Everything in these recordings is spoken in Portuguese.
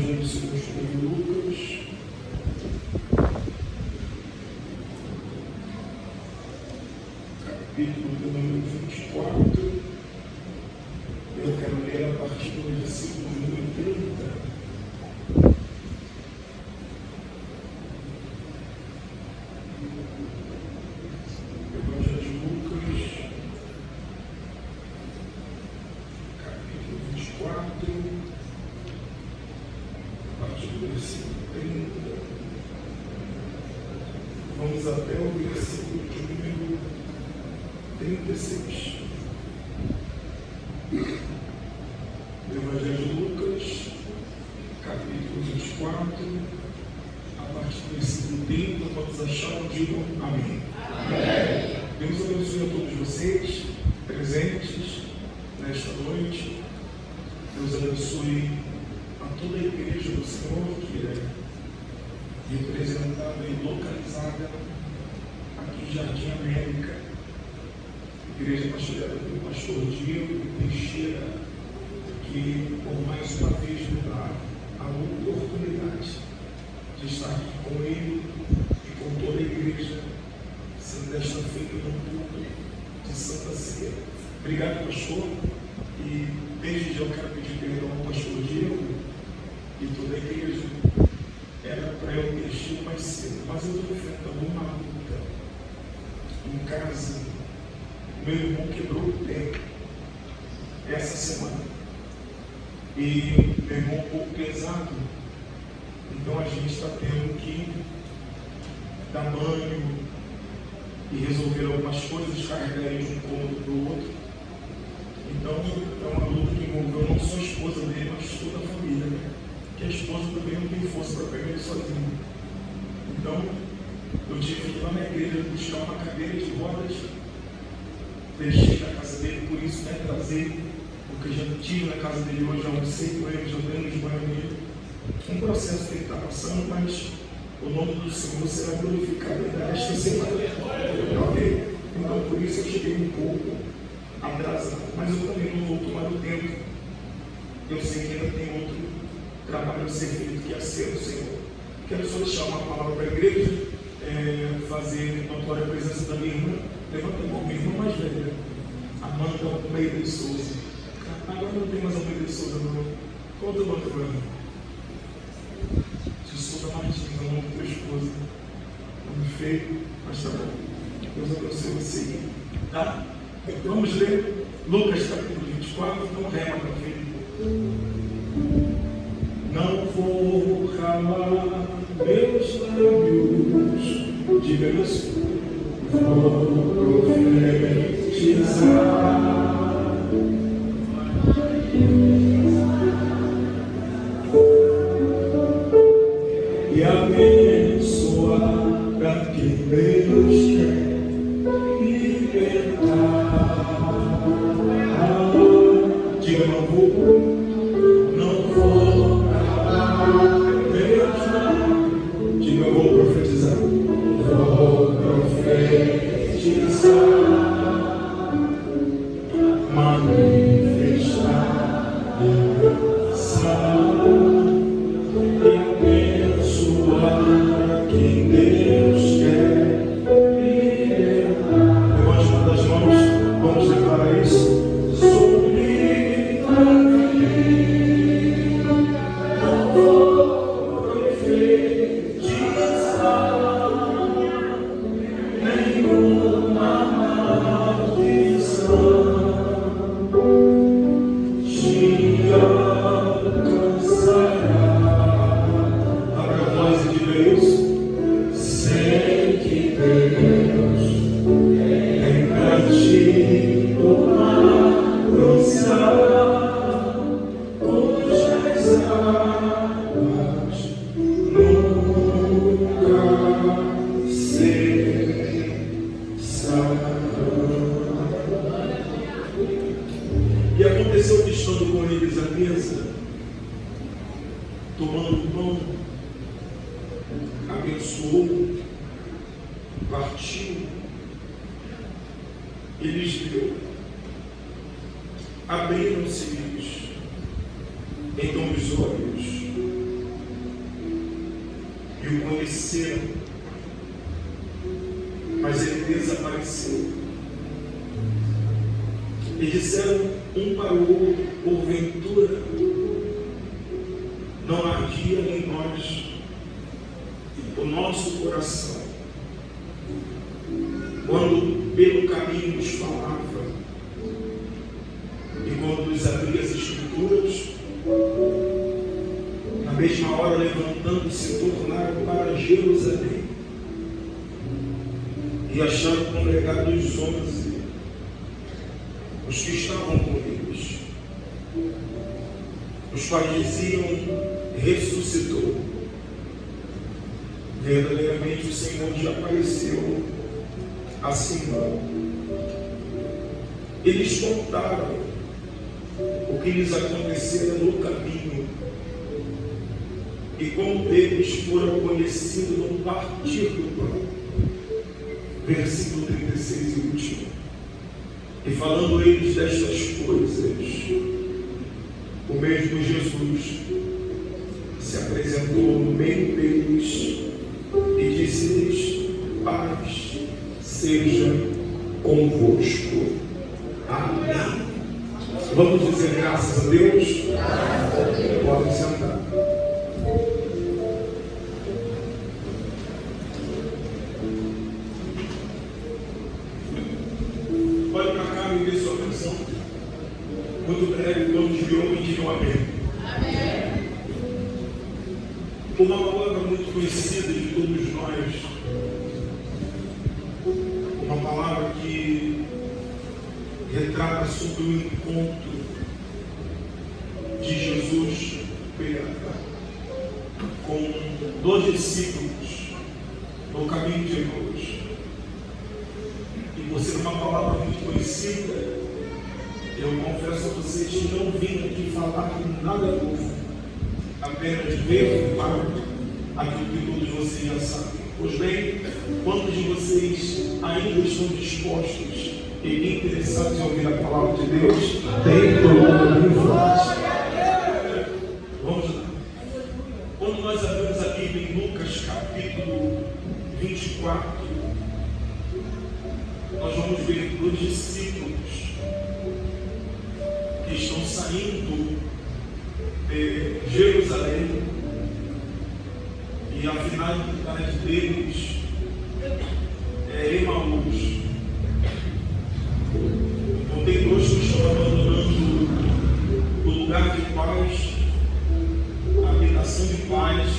Evangelho segundo o Lucas, capítulo de número 24. Eu quero ler a partir do versículo número 30. Evangelho de Lucas, capítulo 24, a partir do versículo 30. Vamos até o versículo de número 36. Evangelho de Lucas, capítulo 24, a partir do versículo 30, todos acharam, digam amém. Amém. Deus abençoe a todos vocês, presentes nesta noite. Deus abençoe a toda a igreja do Senhor, que é representada e localizada aqui em Jardim América. Igreja pastoreada pelo pastor Diego Teixeira, que por mais uma vez me dá a oportunidade de estar aqui com ele e com toda a igreja, sendo desta feita no culto de Santa Ceia. Obrigado, pastor, e desde já eu quero pedir perdão ao pastor Diego e toda a igreja. Era para eu ter tido mais cedo, mas eu estou enfrentando uma luta em casa. Meu irmão quebrou o pé essa semana. E meu irmão um pouco pesado. Então a gente está tendo que dar banho e resolver algumas coisas, carregar ele de um cômodo para o outro. Então é uma luta que envolveu não só a esposa dele, mas toda a família, né? Que a esposa também não tem força para pegar ele sozinho. Então eu tive que ir lá na igreja buscar uma cadeira de rodas. Deixei na casa dele, por isso né, trazer, porque já estive na casa dele hoje, já almocei com ele, já dei nos banhos dele. Um processo que ele está passando, mas o nome do Senhor será glorificado ainda esta semana. Ok? Então por isso eu cheguei um pouco atrasado, mas eu também não vou tomar o tempo. Eu sei que ainda tem outro trabalho a ser feito, que é ser o Senhor. Quero só deixar uma palavra para a igreja, fazer notória a presença da minha irmã. Levanta a mão, minha irmã mais velha, Amanda Almeida de Souza. Agora não tem mais Almeida de Souza, não. Conta o nome para mim. De Souza Martins, é o nome da tua esposa. Nome feio, mas tá bom. Deus abençoe você. Tá? Vamos ler Lucas capítulo 24, então rema para filho. Não vou calar meus lábios, diga isso. Vou profetizar e abençoar a quem Deus quer libertar. Diga, não vou calar meus lábios. Diga, eu vou profetizar. Vou profetizar, manifestar, e abençoar quem Deus quer libertar. Levante uma das mãos, vamos declarar isso. Sou livre para viver, não vou profetizar nenhuma maldição te alcançará. Abra a voz e diga isso. Sei que Deus tem para ti uma profissão cujas águas nunca cessarão. E aconteceu que estando com eles à mesa, tomando o pão, abençoou, partiu e lhes deu. Abriram-se-lhes então os olhos e o conheceram, mas ele desapareceu. E disseram um para o outro: porventura não ardia em nós o nosso coração quando pelo caminho nos falava, e quando nos abria as Escrituras, na mesma hora levantando-se tornaram para Jerusalém e acharam congregados os 11, os que estavam com eles, os quais diziam: ressuscitou. Verdadeiramente o Senhor já apareceu a Simão. Eles contaram o que lhes acontecera no caminho e como eles foram conhecidos no partir do pão. Versículo 36 e último. E falando eles destas coisas, o mesmo Jesus se apresentou no meio deles e disse-lhes: paz seja convosco. Amém. Vamos dizer graças a Deus? Podem sentar. Olhe para cá e dê sua atenção. Muito breve, vamos de homem e digam amém. Amém. Uma palavra muito conhecida de todos nós, uma palavra que retrata sobre o encontro de Jesus com 2 discípulos no caminho de Emaús. E por ser uma palavra muito conhecida, eu confesso a vocês que não vim aqui falar nada novo, apenas ver aquilo que todos vocês já sabem. Pois bem, quantos de vocês ainda estão dispostos e interessados em ouvir a palavra de Deus? Tem todo mundo forte. Vamos lá. Quando nós abrimos a Bíblia em Lucas capítulo 24, nós vamos ver 2 discípulos que estão saindo de Jerusalém, e a finalidade deles é Emaús. Então tem 2 que estão abandonando o lugar de paz, a habitação de paz,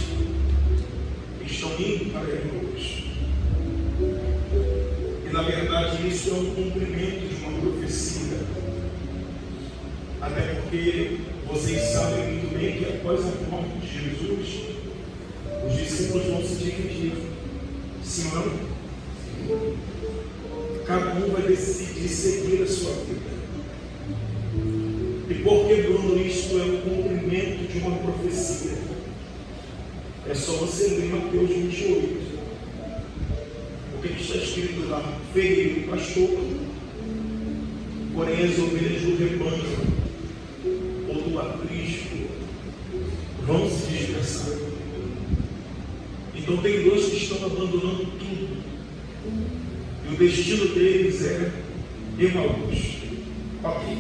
e estão indo para Emaús. E na verdade isso é um cumprimento de uma profecia, até porque vocês sabem muito bem que após a morte de Jesus, os discípulos vão se dividir. Sim ou não? Cada um vai decidir seguir a sua vida. E por que, Bruno, isto é o cumprimento de uma profecia? É só você ler Mateus 28. O que está escrito lá? Veio o pastor, porém as ovelhas do rebanho ou do aprisco vão se dispersar. Então tem 2 que estão abandonando tudo, e o destino deles é Emaús. Ok.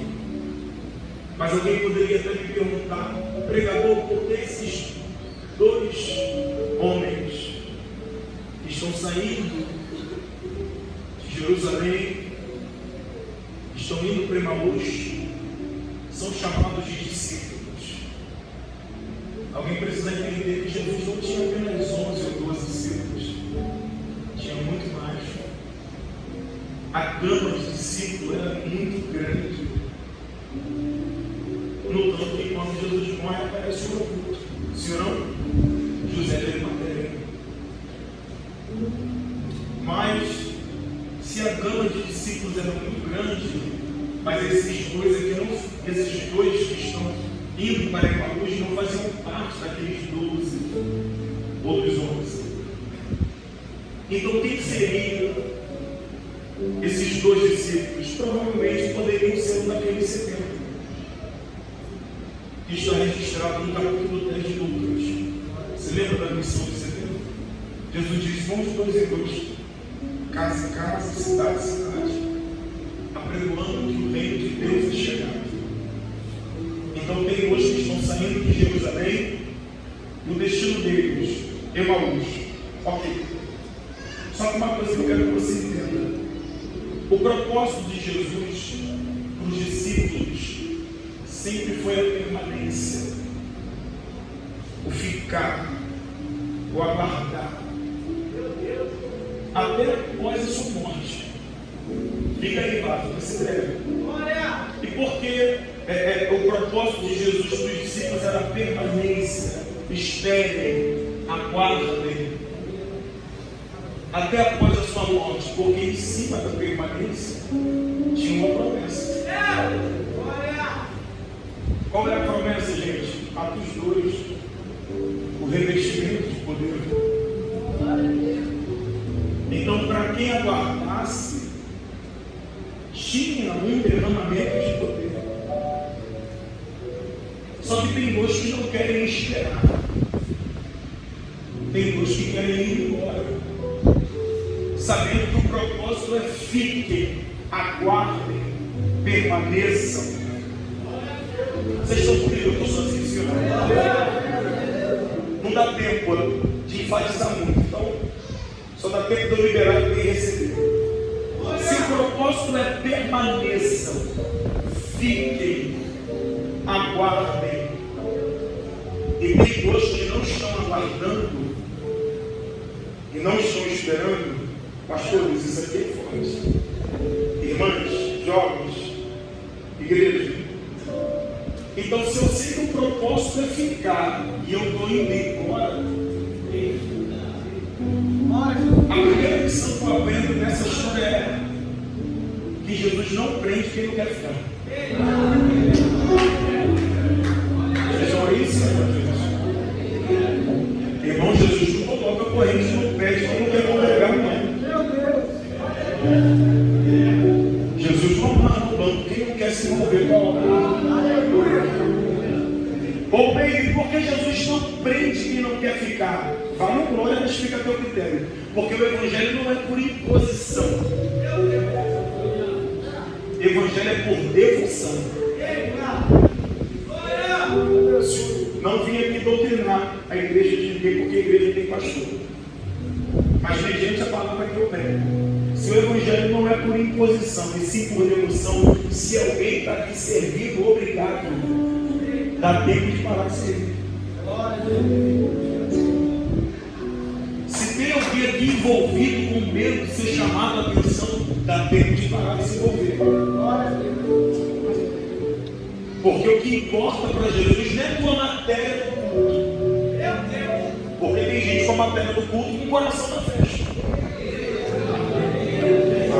Mas alguém poderia até me perguntar: pregador, por que esses 2 homens que estão saindo de Jerusalém, estão indo para Emaús, são chamados de discípulos? Alguém precisa entender que Jesus não tinha apenas 11 ou 12 discípulos, tinha muito mais. A gama de discípulos era muito grande. No tanto que quando Jesus morre, aparece um oculto. Sim ou não? José de Arimateia. Mas se a gama de discípulos era muito grande, mas esses 2 que estão indo para Emaús não faziam parte daqueles 12 ou dos 11. Então quem seriam esses 2 discípulos? Provavelmente poderiam ser um daqueles 70, que está registrado no capítulo 10 de Lucas. Você lembra da missão de 70? Jesus disse: vão de dois em dois, casa em casa, cidade em cidade, apregoando que o reino de Deus é chegado. Então tem hoje que estão saindo de Jerusalém, e o destino deles, Emaús. Ok. Só que uma coisa que eu quero que você entenda: o propósito de Jesus para os discípulos sempre foi a permanência, o ficar, o aguardar, até após a sua morte. Fica aí, Vasco, vai ser breve. E porque o propósito de Jesus para os discípulos era a permanência, esperem, aguardem, até após a sua morte, porque em cima da permanência tinha uma promessa. Qual é a promessa, gente? Atos 2, o revestimento de poder. Então, para quem aguardasse, tinha um derramamento de poder. Só que tem dois que não querem esperar, tem dois que querem ir embora, sabendo que o propósito é: fiquem, aguardem, permaneçam. Vocês estão comigo? Eu estou sozinho, senhor. Não dá tempo de enfatizar muito, então só dá tempo de eu liberar e receber. Se o propósito é: permaneçam, fiquem, aguardem, e tem dois que não estão aguardando e não estão esperando, pastores, isso aqui é forte. Irmãs, jovens, igreja. Então, se eu sei que o propósito é ficar e eu estou indo embora, a primeira lição que eu aprendo nessa história é que Jesus não prende quem não quer ficar. Vejam aí, Senhor. Irmão, Jesus não coloca corrente no pé de quem não quer congregar, não. Jesus não amarra no banco quem não quer se envolver com a obra. Ou bem, porque Jesus não prende quem não quer ficar. Fala em glória, mas fica a teu critério. Porque o Evangelho não é por imposição. O Evangelho é por devoção. Não vim aqui doutrinar a igreja de ninguém, porque a igreja tem pastor. Mas mediante a palavra que eu prego. Se o Evangelho não é por imposição, e sim por devoção, se alguém está aqui servindo, obrigado, dá tempo de parar de servir. Se tem alguém aqui envolvido com medo de ser chamado a atenção, dá tempo de parar de se envolver. Porque o que importa para Jesus não é a tua matéria do culto. Porque tem gente com a matéria do culto com o coração na festa.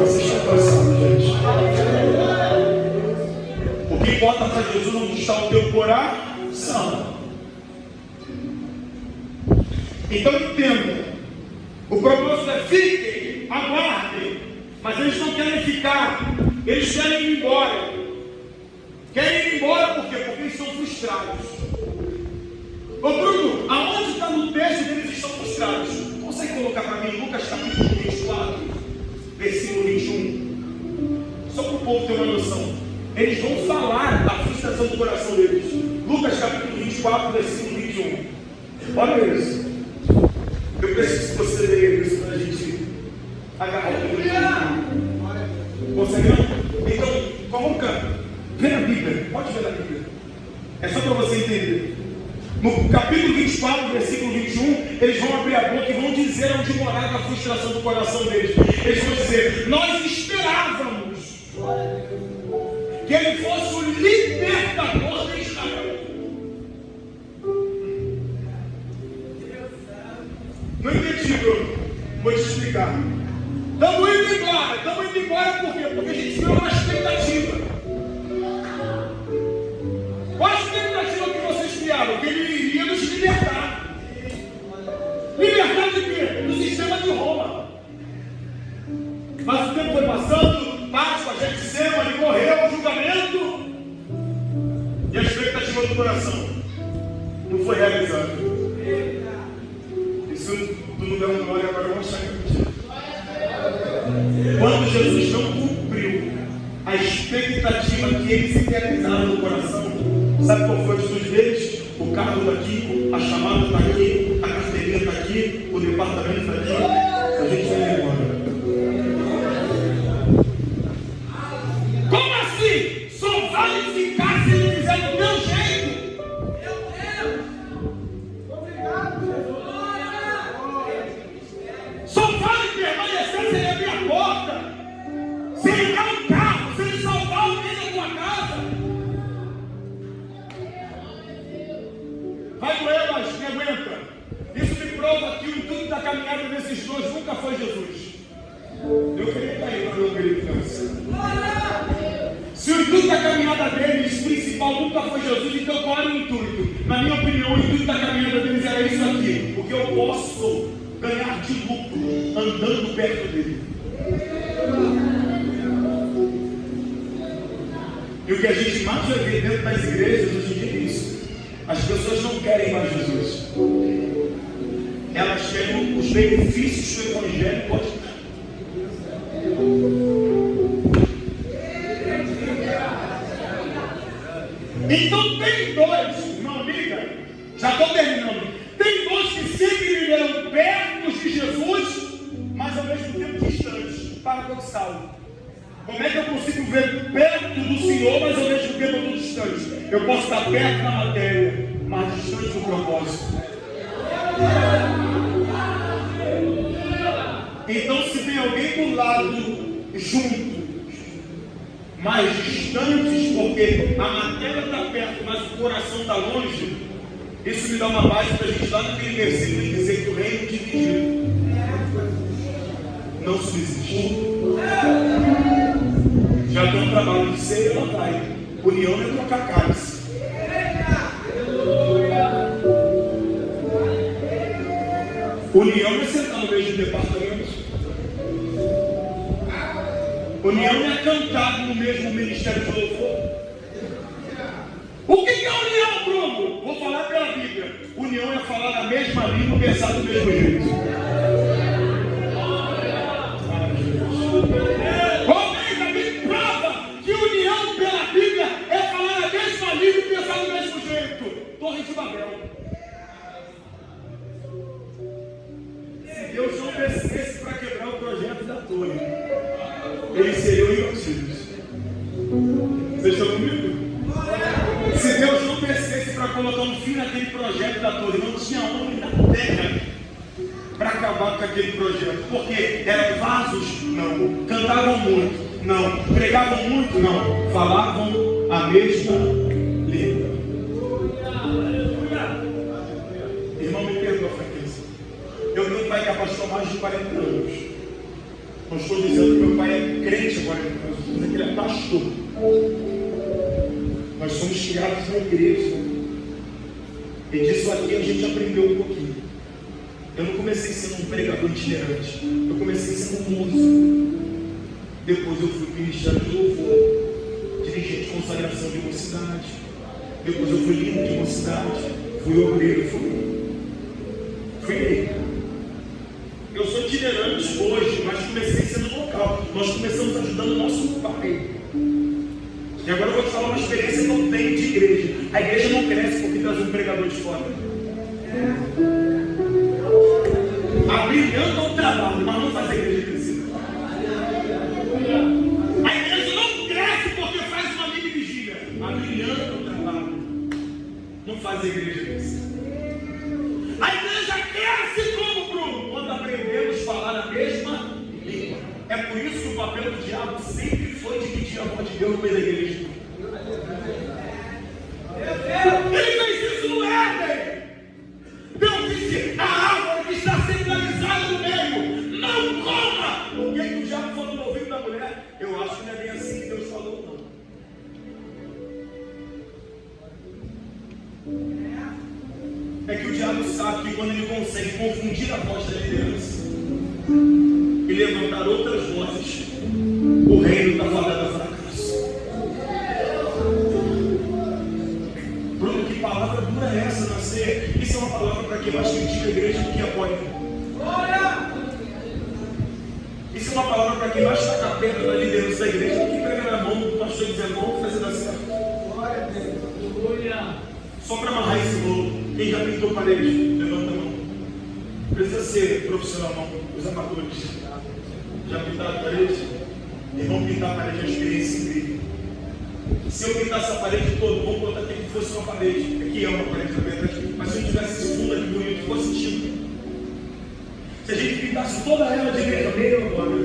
Vocês estão cansados, gente. O que importa para Jesus onde está o teu coração. Então entenda. O propósito é: fiquem, aguardem. Mas eles não querem ficar. Eles querem ir embora. Querem ir embora por quê? Porque eles são frustrados. Ô Bruno, aonde está no texto que eles estão frustrados? Consegue colocar para mim Lucas capítulo 24, versículo 21? Só para o povo ter uma noção. Eles vão falar da frustração do coração deles. Lucas capítulo 24, versículo 21. Olha isso. Eu preciso que você leia isso para a gente agarrar o que consegue não? Então, coloca. Vê na Bíblia, pode ver na Bíblia. É só para você entender. No capítulo 24, versículo 21, eles vão abrir a boca e vão dizer onde morava a frustração do coração deles. Eles vão dizer: nós esperávamos que ele fosse o libertador de Israel. Não entendi, Bruno. Vou te explicar. Estamos indo embora por quê? Porque a gente viu uma expectativa. Qual a expectativa que vocês criaram? Que ele iria nos libertar. Libertar de quê? Do sistema de Roma. Mas o tempo foi passando, Páscoa, Getsêmani, ele morreu, o julgamento. E a expectativa do coração não foi realizada. E se tu não der um glória expectativa que eles idealizaram no coração. Sabe qual foi a atitude deles? O carro está aqui, a chamada está aqui, a carteirinha está aqui, o departamento está aqui. A gente vai embora. Como assim? Só vale ficar se ele fizer do meu jeito. Obrigado, Jesus. Só vale permanecer se ele abrir a porta, se ele dar um carro, se ele salvar alguém da tua casa. Vai doer, mas me aguenta. Isso me prova que o intuito da caminhada desses dois nunca foi Jesus. Eu queria cair para meu querido criança. Se o intuito da caminhada deles principal nunca foi Jesus, então qual era o intuito? Na minha opinião, o intuito da caminhada deles era isso aqui: o que eu posso ganhar de lucro andando perto dele. E o que a gente mais vê dentro das igrejas hoje em dia é isso. As pessoas não querem mais Jesus. Elas querem os benefícios que o Evangelho pode dar. Então tem dois, não amiga, já estou terminando. Tem dois que sempre viveram perto de Jesus, mas ao mesmo tempo distantes. Paradoxal. Como é que eu consigo ver perto do Senhor, mas ao mesmo tempo eu estou distante? Eu posso estar perto na matéria, mas distante do propósito. Então, se tem alguém do lado junto, mas distantes, porque a matéria está perto, mas o coração está longe, isso me dá uma base para a gente lá naquele versículo e dizer que o reino dividido não subsiste. Já tem um trabalho de ser, ela vai. União é trocar cálice. União é sentar no mesmo departamento. União é cantar no mesmo ministério de louvor. O que é união, Bruno? Vou falar pela Bíblia. União é falar na mesma língua e pensar do mesmo jeito. Romeiros, a Bíblia prova que união pela Bíblia é falar a mesma língua e pensar do mesmo jeito. Torre de Babel. Se Deus não descesse para quebrar o projeto da torre, eles seriam impossíveis. Vocês estão comigo? Se Deus não descesse para colocar um fim naquele projeto da torre, não tinha homem na terra para acabar com aquele projeto. Porque eram vasos? Não. Cantavam muito? Não. Pregavam muito? Não. Falavam a mesma língua. Irmão, me perdoa a franqueza. Eu tenho um pai que é pastor há mais de 40 anos. Não estou dizendo que meu pai é crente há 40 anos, estou dizendo que ele é pastor. Nós somos criados na igreja. E disso aqui a gente aprendeu um pouquinho. Eu não comecei sendo um pregador itinerante. Eu comecei sendo um músico. Depois eu fui ministério de louvor, dirigente de consagração de mocidade. Depois eu fui líder de mocidade. Fui obreiro, fui ele. Eu sou itinerante hoje, mas comecei sendo local. Nós começamos ajudando o nosso pai. E agora eu vou te falar uma experiência que eu tenho de igreja. A igreja não cresce porque traz um pregador de fora. Abrilhanta o trabalho, mas não faz a igreja crescer. A igreja não cresce porque faz uma mini vigília. Abrilhanta o trabalho, não faz a igreja crescer. A igreja cresce como, Bruno? Quando aprendemos a falar a mesma língua. É por isso que o papel do diabo sempre foi dividir a voz de Deus no meio da igreja. Ele fez isso no Éden. Deus disse: a árvore que está centralizada no meio, não coma. O que o diabo falou no ouvido da mulher? Eu acho que não é bem assim que Deus falou, não. É que o diabo sabe que quando ele consegue confundir a voz da liderança e levantar outras vozes, o reino está fadado a fracasso. Bruno, que palavra dura é essa? Não sei. Isso é uma palavra para quem mais critica a igreja do que apoia. Isso é uma palavra para quem mais está com a perna da liderança da igreja do que pega na mão do pastor e diz: Quem já pintou parede? Levanta a mão. Precisa ser profissional, não. Os amadores. Já pintaram a parede? Irmão, pintar a parede é uma experiência incrível. Se eu pintasse a parede toda, vamos botar aqui que fosse uma parede. Aqui é uma parede, na verdade. Mas se eu tivesse esse fundo aqui bonito, fosse tipo. Se a gente pintasse toda ela de vermelho agora,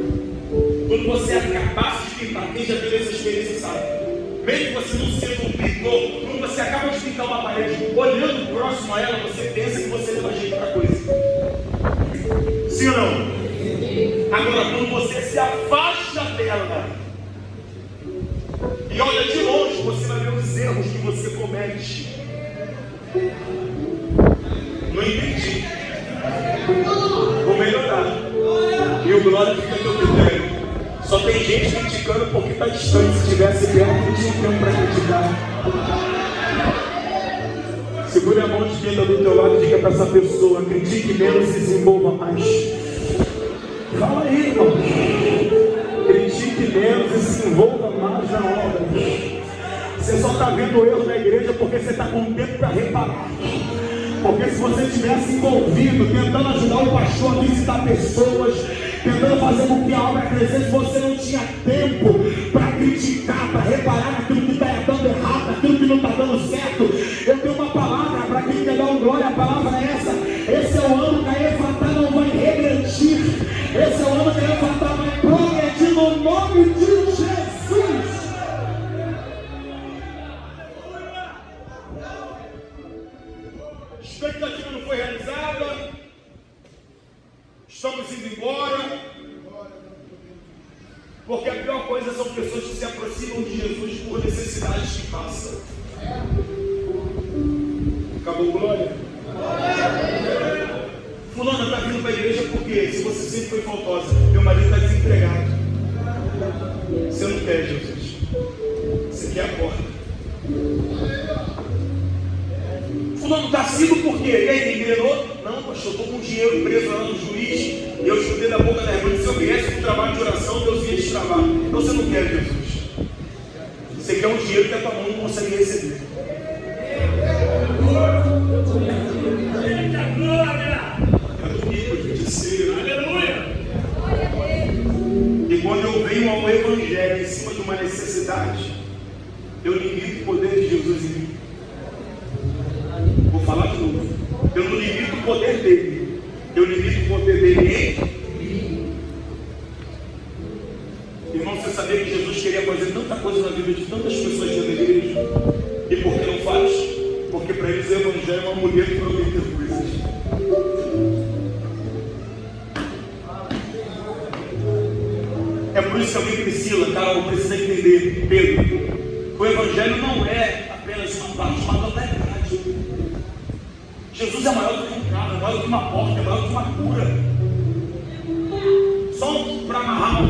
quando você acabasse de pintar, quem já teve essa experiência sabe. Mesmo que você não seja um pintor, quando você acaba de pintar uma parede, olhando próximo a ela, você pensa que você leva jeito para coisa. Sim ou não? Agora, quando você se afasta dela e olha de longe, você vai ver os erros que você comete. Não entendi. Vou melhorar. E o glória fica a teu critério. Só tem gente criticando porque está distante. Se estivesse perto, não tinha tempo para criticar. Segure a mão de quem está do teu lado e diga para essa pessoa: critique menos e se desenvolva mais. Fala aí, irmão. Critique menos e se envolva mais na obra. Você só está vendo o erro na igreja porque você está com tempo para reparar. Porque se você tivesse envolvido, tentando ajudar o pastor a visitar pessoas, tentando fazer com que a obra crescesse, você não tinha tempo para criticar, para reparar naquilo que está dando errado, naquilo que não está dando certo. Eu tenho uma palavra para quem quer dar um glória, a palavra é essa. Esse é o ano que a Efatá não vai regredir. Esse é o ano que a Efatá vai progredir no nome de Jesus. A expectativa não foi realizada. Estamos indo embora. Porque a pior coisa são pessoas que se aproximam de Jesus por necessidades que passam. Acabou, glória? Fulana está vindo para a igreja porque se você sempre foi faltosa, meu marido está desempregado. Você não quer, Jesus. Você quer a porta. Fulano está sido por quê? E aí, me engrenou? Não, pastor, eu estou com dinheiro preso lá no juiz. E eu escutei da boca da irmã: se eu viesse com um trabalho de oração, Deus ia destravar. Então você não quer, Jesus. Você quer um dinheiro que a tua mão não consegue receber. Aleluia! E quando eu venho ao Evangelho em cima de uma necessidade, eu limito o poder de Jesus em mim. Vou falar de novo. Eu não limito o poder dele. Eu limito o poder dele em mim. Irmão, você sabia que Jesus queria fazer tanta coisa na vida de tantas pessoas dentro da igreja? E por que não faz? Porque para eles o Evangelho é uma mulher que promete coisas. É por isso que alguém, Priscila, Carol, precisa entender, Pedro, o Evangelho não é apenas uma parte, uma totalidade. Jesus é maior do que um carro, é maior do que uma porta, é maior do que uma cura. Só para amarrar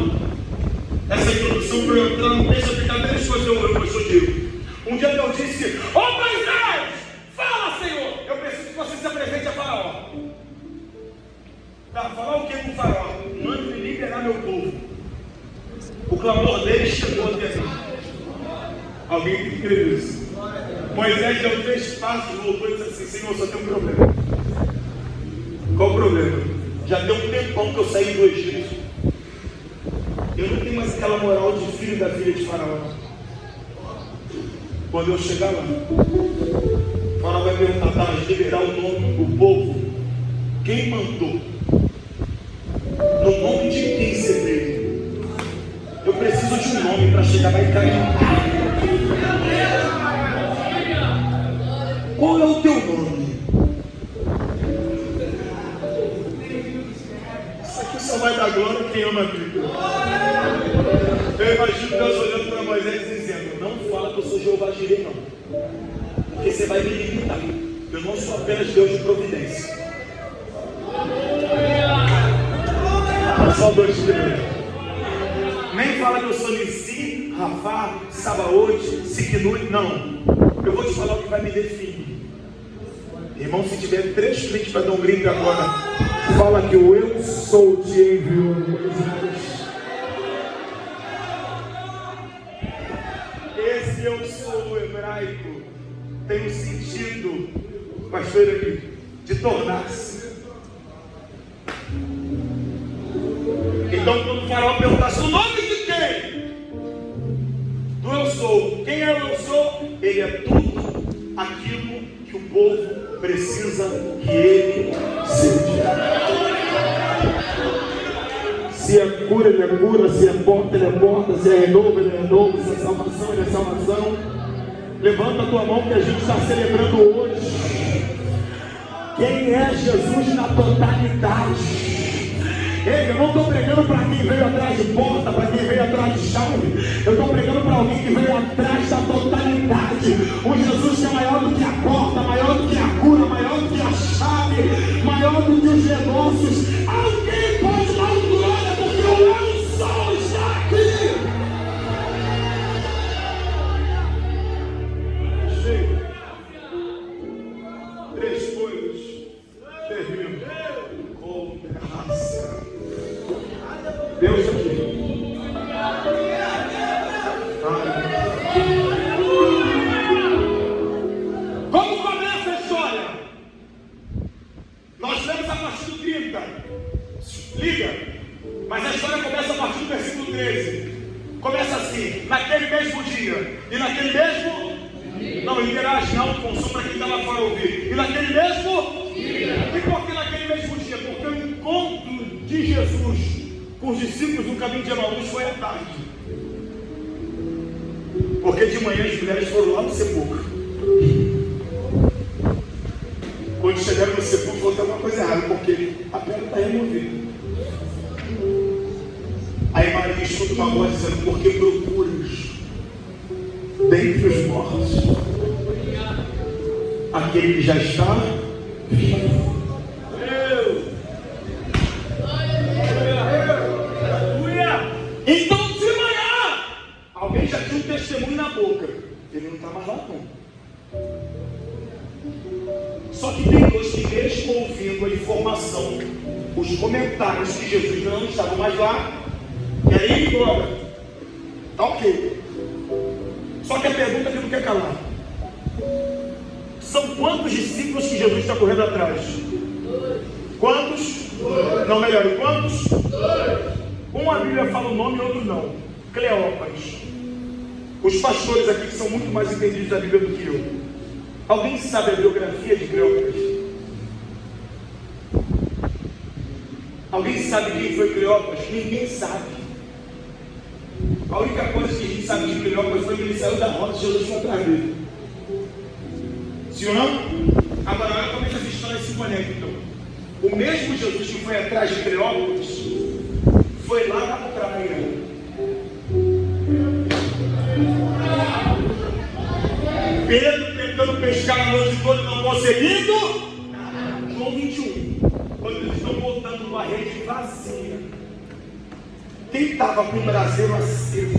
essa introdução, para eu entrar, não deixa eu ficar 3 coisas eu pastor Diego. Um dia Deus disse: ô Moisés, fala, Senhor, eu preciso que você se apresente a Faraó. Para falar o que com o Faraó? Mande-me liberar meu povo. O clamor dele chegou até mim. Alguém tem que crer nisso. Moisés deu 3 passos, voltou e disse assim: Senhor, só tem um problema. Qual o problema? Já deu um tempão que eu saí do Egito. Eu não tenho mais aquela moral de filho da filha de Faraó. Quando eu chegar lá, o Faraó vai perguntar: tá, mas liberar o nome, o povo, quem mandou? No nome de quem você veio? Eu preciso de um nome para chegar lá e cair. Qual é o teu nome? Isso aqui só vai dar glória quem ama a Bíblia. Eu imagino Deus olhando para Moisés e dizendo: não fala que eu sou Jeová Jireh, não. Porque você vai me limitar. Eu não sou apenas Deus de providência. Só 2 minutos. Nem fala que eu sou Nissi, Rafá, Sabaote, Siquinui. Não. Eu vou te falar o que vai me definir. Irmão, se tiver 3 crentes para dar um grito agora, fala que o eu sou te enviou. Esse eu sou hebraico tem um sentido pastor Eli, de tornar-se. Então, quando o faraó perguntasse o nome de quem? Do eu sou. Quem é o eu sou? Ele é tudo aquilo que o povo precisa que ele seja. Se é cura, ele é cura. Se é porta, ele é porta. Se é renovo, ele é renovo. Se é salvação, ele é salvação. Levanta a tua mão que a gente está celebrando hoje. Quem é Jesus na totalidade? Ei, eu não estou pregando para quem veio atrás de porta, para quem veio atrás de chave. Eu estou pregando para alguém que veio atrás da totalidade. Um Jesus que é maior do que a porta, maior do que a cura, maior do que a chave, maior do que os negócios. Alguém pode dar um glória, porque o meu sol está aqui. Chega. 3 coisas. Termino. Com graça. Deus aqui. Como começa a história? Nós lemos a partir do 30. Liga. Mas a história começa a partir do versículo 13. Começa assim: naquele mesmo dia. E naquele mesmo. Não, interage, não, consumo para quem está lá fora ouvir. E naquele mesmo dia. E por que naquele mesmo dia? Porque o encontro de Jesus com os discípulos no caminho de Emaús foi à tarde. Porque de manhã as mulheres foram lá no sepulcro. Quando chegaram no sepulcro, falou que tem alguma coisa errada, porque a pedra está removida. Aí Maria escuta uma voz dizendo: por que procuras dentre os mortos aquele que já está vivo? Então de manhã alguém já tinha um testemunho na boca. Ele não está mais lá não. Só que tem dois que, mesmo ouvindo a informação, os comentários que Jesus não estava mais lá, querem ir embora. Tá ok. Só que a pergunta que não quer calar: são quantos discípulos que Jesus está correndo atrás? Quantos? Não, melhor, quantos? Uma Bíblia fala o nome e outro não. Cleópas. Os pastores aqui que são muito mais entendidos da Bíblia do que eu. Alguém sabe a biografia de Cleópas? Alguém sabe quem foi Cleópas? Ninguém sabe. A única coisa que a gente sabe de Cleópas foi que ele saiu da rota de Jesus foi atrás dele. Sim ou não? Agora olha como essas histórias se conectam. O mesmo Jesus que foi atrás de Cleópas foi lá na praia. Pedro tentando pescar a noite toda, não conseguindo. João 21. Quando eles estão voltando numa rede vazia, quem estava com o braseiro aceso,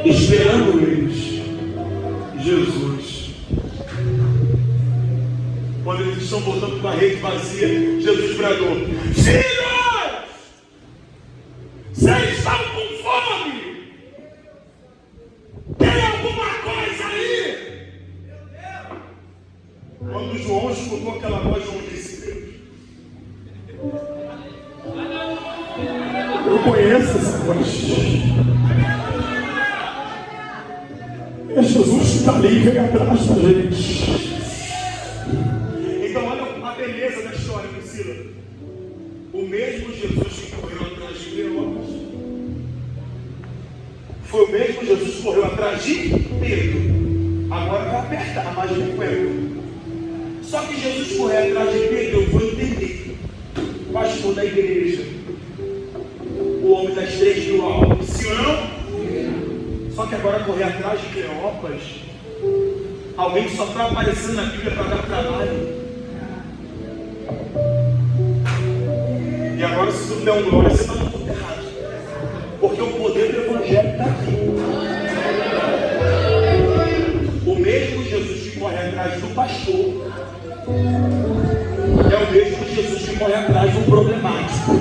esperando eles? Jesus. Quando eles estão voltando com a rede vazia, Jesus bradou: filhos, vocês estão com fome? Tem alguma coisa aí? Quando João escutou aquela voz, João disse: eu conheço essa voz. É Jesus que está ali e vem atrás da gente. Então olha a beleza da história, Priscila. O mesmo Jesus que correu atrás de Cleópas foi o mesmo Jesus que correu atrás de Pedro. Agora vai apertar mais um pouco. Só que Jesus correu atrás de Pedro, eu vou entender. Pastor da igreja, o homem das 3.000 almas, sim ou não? Só que agora correr atrás de Cleópas, alguém que só está aparecendo na Bíblia para dar trabalho. E agora, se tu der um glória, você está no tudo errado. Porque o poder do Evangelho está aqui. O mesmo Jesus que corre atrás do pastor é o mesmo Jesus que corre atrás do problemático.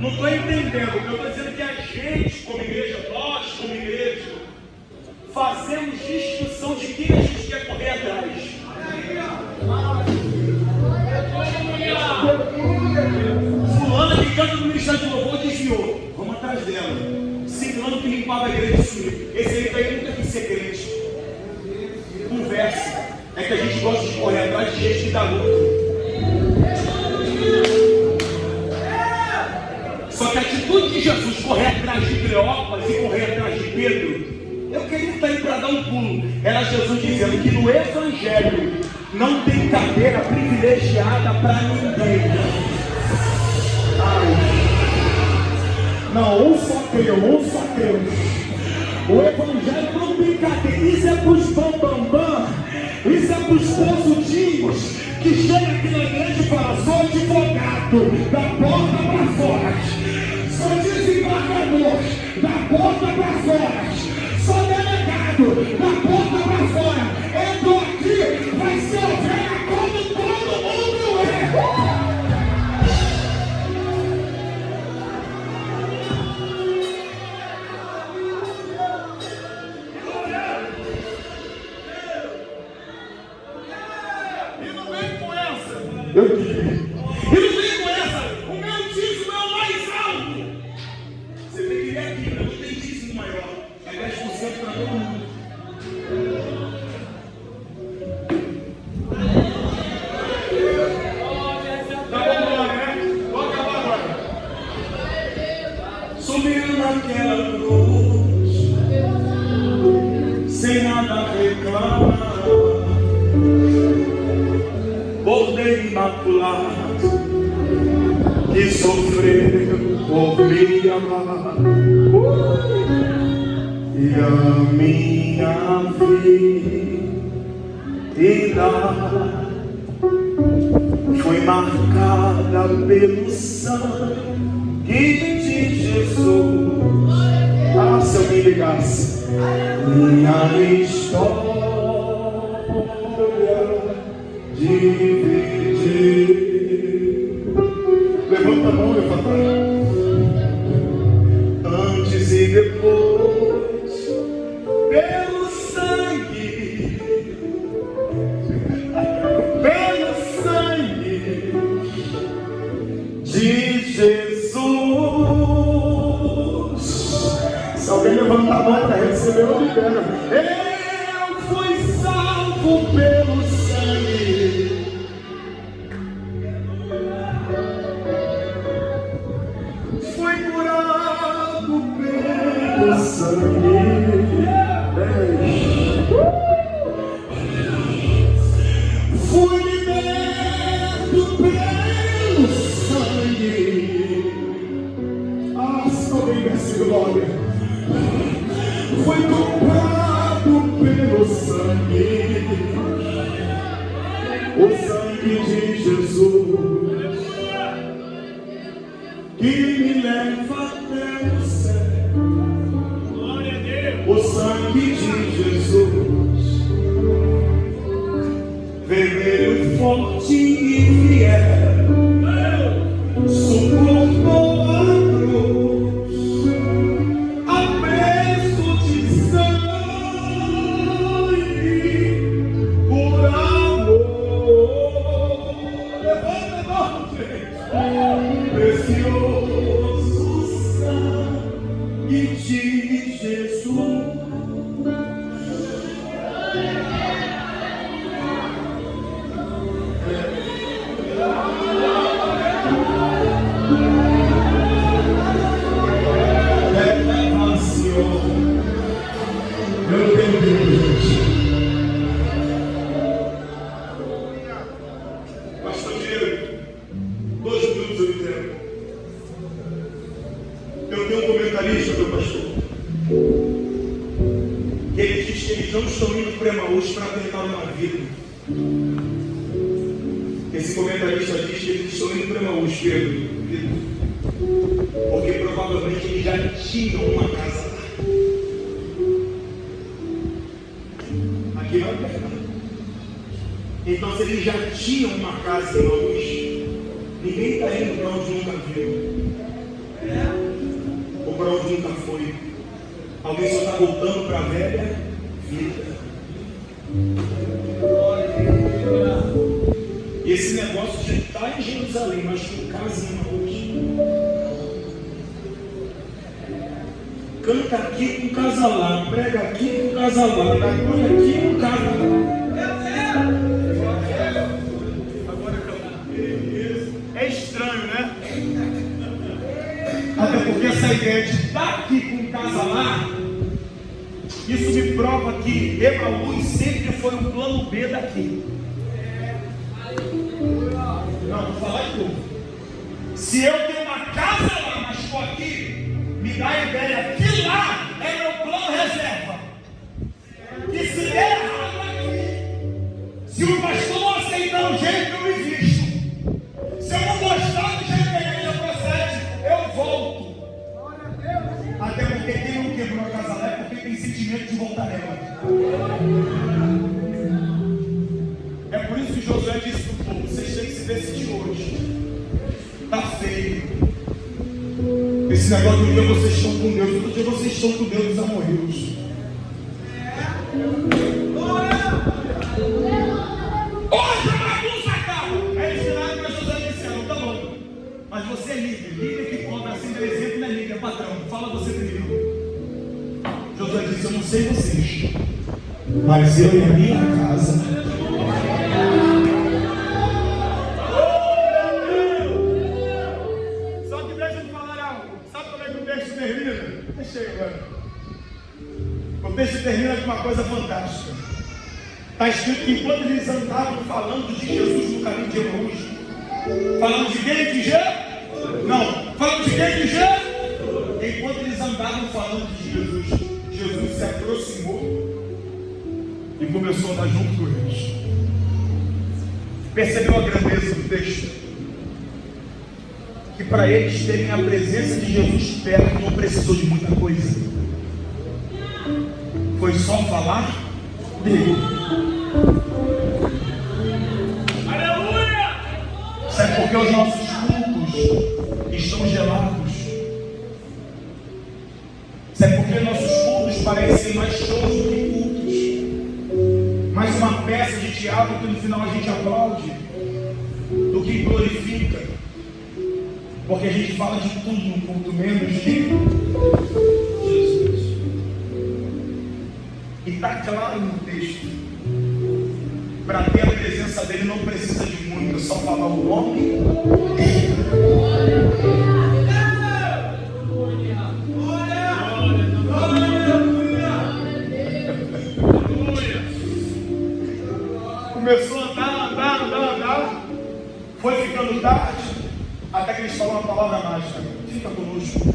Não estou entendendo. Eu estou dizendo que a gente, como igreja, nós como igreja, fazemos distinção de quem a gente quer correr atrás. Fulana que canta no ministério de louvor desviou, vamos atrás dela. Ciclano que limpava a igreja sumiu. Esse aí daí nunca quis ser crente. Conversa. É que a gente gosta de correr atrás de gente que dá lucro. Só que a atitude de Jesus, correr atrás de Cleópas e correr atrás de Pedro, eu queria estar aí para dar um pulo. Era Jesus dizendo que no Evangelho não tem cadeira privilegiada para ninguém. Não, um só Deus. O Evangelho não tem cadeira. Isso é para os bambambam. Isso é para os posudinhos que chegam aqui na igreja e falam: sou advogado, da porta para fora. Sou desembargador, da porta para fora. Sou delegado, da porta para fora. Eu estou aqui, vai ser ovelha como todo mundo é. Eu digo, e não vem com essa, o meu dízimo é o mais alto. Você tem que ir aqui, não tem dízimo maior, é 10% para todo mundo. Tá bom, né? Vou acabar agora. Subindo naquela cruz, sem nada reclamar. Cordeiro imaculado, que sofreu por me amar, e a minha vida foi marcada pelo sangue de Jesus. Ah, se eu me ligasse, minha história dividir. Levanta a mão, levanta. Antes e depois, pelo sangue de Jesus. Se alguém levantar a mão para receber, eu libero. Eu fui salvo pelo sangue. Fui curado pelo sangue. Fui liberto pelo sangue. Ah, se alguém desse glória. Fui comprado pelo sangue. O sangue de Jesus, que me leva até o céu. Glória a Deus. O sangue de Jesus, vermelho, forte e fiel, suportou a cruz, a preço de sangue, por amor. Levanta a mão, gente. Precioso sangue de Jesus. Pastor Diego, 2 minutos eu entendo. Eu tenho um comentarista, meu pastor, que ele diz que eles não estão indo para Emaús para tentar uma vida. Esse comentarista diz que eles estão indo para Emaús, Pedro, porque provavelmente eles já tinham uma casa lá. Aqui não é perto. Então, se eles já tinham uma casa em Emaús, ninguém está indo para onde nunca viu, ou para onde nunca foi. Alguém só está voltando para a velha vida. Esse negócio já está em Jerusalém, mas com casa em Emaús. Canta aqui com casa lá, prega aqui com casa lá, dá glória aqui com casa lá. É estranho, né? Até porque essa ideia de estar aqui com casa lá, isso me prova que Emaús sempre foi um plano B daqui. Não, vou falar de novo. Se eu tenho uma casa lá, mas estou aqui, me dá a ideia que lá é meu plano reserva. Que se der errado aqui, se o pastor não aceitar o jeito que eu me visto, se eu não gostar do jeito que a igreja procede, eu volto. Até porque quem não quebrou a casa lá é porque tem sentimento de voltar nela. É por isso que Josué disse para o povo: vocês têm que se decidir hoje. Está feio. Esse negócio de um dia vocês estão com Deus, outro dia vocês estão com Deus dos amorreus. Hoje a bagunça acaba. Aí eles viraram para Josué e disseram: tá bom, mas você é líder. Líder que cobra assim de exemplo não é líder, é patrão. Fala você primeiro. Josué disse: eu não sei vocês, mas eu e a minha casa. O texto termina com uma coisa fantástica. Está escrito que enquanto eles andavam falando de Jesus no caminho de Emaús, falando de quem? De Jesus? Não, falando de quem? De Jesus? Enquanto eles andavam falando de Jesus, Jesus se aproximou e começou a andar junto com eles. Percebeu a grandeza do texto? Que para eles terem a presença de Jesus perto não precisou de muita coisa. Foi só falar dele. Aleluia! Sabe por que os nossos cultos estão gelados? Sabe por que nossos cultos parecem mais shows do que cultos? Mais uma peça de teatro que no final a gente aplaude do que glorifica. Porque a gente fala de tudo no culto, menos de Jesus. E está claro no texto: para ter a presença dele não precisa de muito, é só falar o nome dele. Começou a andar, foi ficando tarde, até que eles falam uma palavra mágica: fica conosco.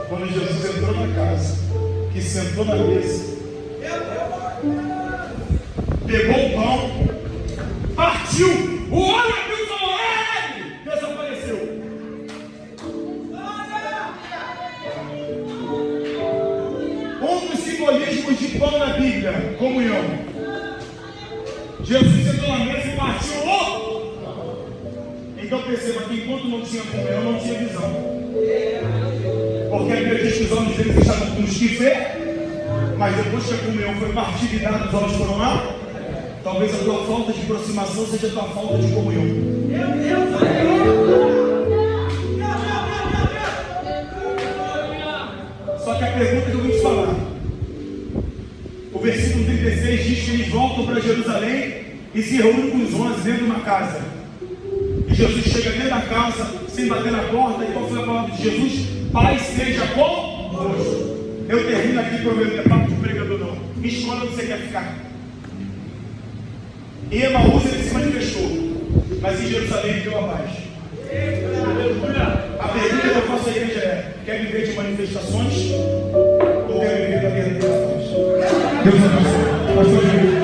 Quando Jesus entrou na casa, que sentou na mesa, pegou o pão, partiu, o olho abriu e falou: ei! Desapareceu. Um dos simbolismos de pão na Bíblia: comunhão. Jesus sentou na mesa e partiu o. Então perceba que enquanto não tinha comunhão, não tinha visão. Porque a Bíblia diz que os olhos deles estavam com os que vê, mas depois que a comunhão foi partida e dada, os olhos foram lá. Talvez a tua falta de aproximação seja a tua falta de comunhão. Só que a pergunta que eu vou te falar, o versículo 36 diz que eles voltam para Jerusalém e se reúnem com os 11 dentro de uma casa. E Jesus chega dentro da casa, sem bater na porta, e qual foi a palavra de Jesus? Paz seja convosco. Eu termino aqui, prometo, é papo de pregador não. Me escolha onde você quer ficar. Em Emaús ele se manifestou, mas em Jerusalém ele deu a paz. A pergunta que eu faço à igreja é: quer viver de manifestações ou quer viver da verdadeira paz? Deus abençoe.